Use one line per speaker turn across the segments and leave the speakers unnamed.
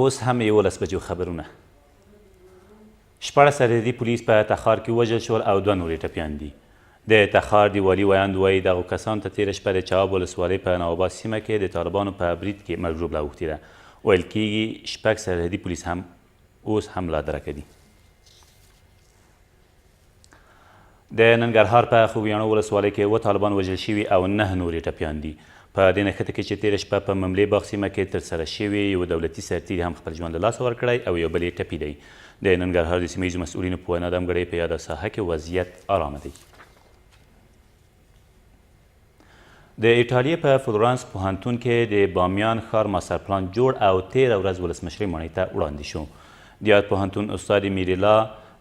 اوس هم 11 بجو خبرونه. 14 سرحدي پولیس په تخار کې وژل شول او 2 نور یې ټپیان دي. د تخار د والي ویاند وایي دغو کسانو ته تېره شپه د چواب ولسوالۍ په نواباد سیمه کې د طالبانو په برید کې مړ ژوبله اوښتې ده. ویل کېږي 6 سرحدي پولیس هم اوس هم لا درکه دي. د ننګرهار په خوږیاڼو ولسوالۍ کې 7 طالبان وژل شوي او 9 نور یې ټپیان دي. په دې نښته کې چې تېره شپه په مملې باغ سیمه کې ترسره شوې یو دولتي سرتیري هم خپل ژوند له لاسه ورکړی او یو بل یې ټپي دی. د ننګرهار د سیمه ییزو مسؤلینو په وینا د همګړۍ په یاده ساحه کې وضعیت ارامه دی. د ایټالیې په فلورانس پوهنتون کې د بامیان ښار ماسټر پلان جوړ او 13 ورځ ولسمشرۍ ماڼۍ ته وړاندې شو. د یاد پوهنتون استاد میریلا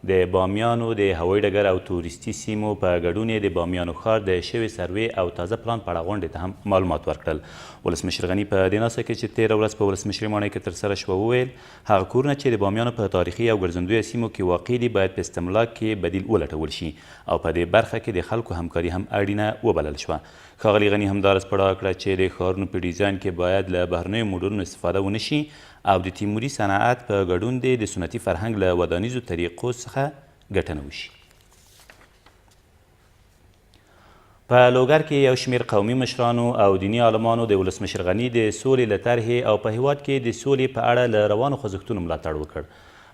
د بامیانو د هوایي ډګر او تورستي سیمو په ګډون د بامیانو ښار د شوي سروې او تازه پلان په اړه غونډې ته هم معلومات ورکړل. ولسمشر غني په دې ناسته کې چې 13 ورځ په ولسمشرۍ ماڼۍ کې ترسره شوه وویل هغه کورونه چې د بامیانو په تاریخي او ګرځندویه سیمو کې واقع دي باید په استملاک کې بدیل ولټول شي او په دې برخه کې د خلکو همکاري هم اړینه وبلل شوه. ښاغلي غني همدارس په ډاګه کړه چې د ښارونو په ډیزاین کې باید له بهرنیو موډلونو استفاده ونه شي او د تیموري صنعت په ګډون د سنتي فرهنګ له ودانیزو طریقو څخه ګټه نه وشي. په لوګر کې یو شمېر قومي مشرانو او دیني عالمانو د ولسمشر غني د سولې له طرحې او په هیواد کې د سولې په اړه له روانو خوځښتونو ملاتړ وکړ.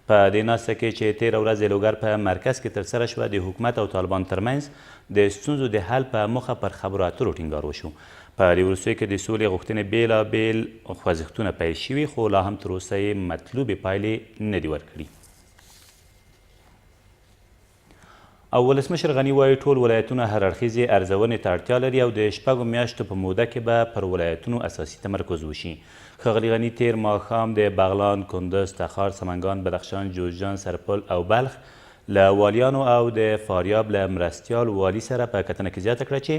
په دې ناسته کې چې 13 ورځ د لوګر په مرکز کې ترسره شوه د حکومت او طالبان ترمنځ د ستونزو د حل په موخه پر خبرو اترو ټینګار وشو. په دې وروستیو کې د سولې غوښتنې بېلابېل خوځښتونه پیل شوي خو لا هم تر اوسه یې مطلوبې پایلې نه دي ورکړي. او ولسمشر غني وایي ټول ولایتونه هر اړخیزې ارزونې ته اړتیا لري او د 6 میاشتو په موده کې به پر ولایتونو اساسي تمرکز وشي. ښاغلي غني تېر ماښام د بغلان، کندز، تخار، سمنګان، بدخشان، جوزجان، سرپل او بلخ له والیانو او د فاریاب له مرستیال والي سره په کتنه کې زیاته کړه چې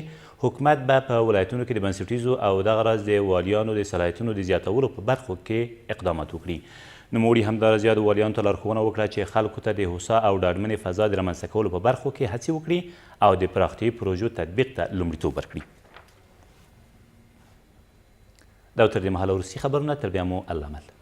حکومت به په ولایتونو کې د بنسټیزو او دغه راز د والیانو د صلاحیتونو د زیاتولو په برخو کې اقدامات وکړي. نوموړي همداراز یادو والیانو ته لارښوونه وکړه چې خلکو ته د هوسا او ډاډمنې فضا د رامنځته کولو په برخو کې هڅې وکړي او د پراختیایي پروژو تطبیق ته لومړیتوب ورکړي. دا تر دې مهاله وروستي خبرونه، تر بیا مو الله مل.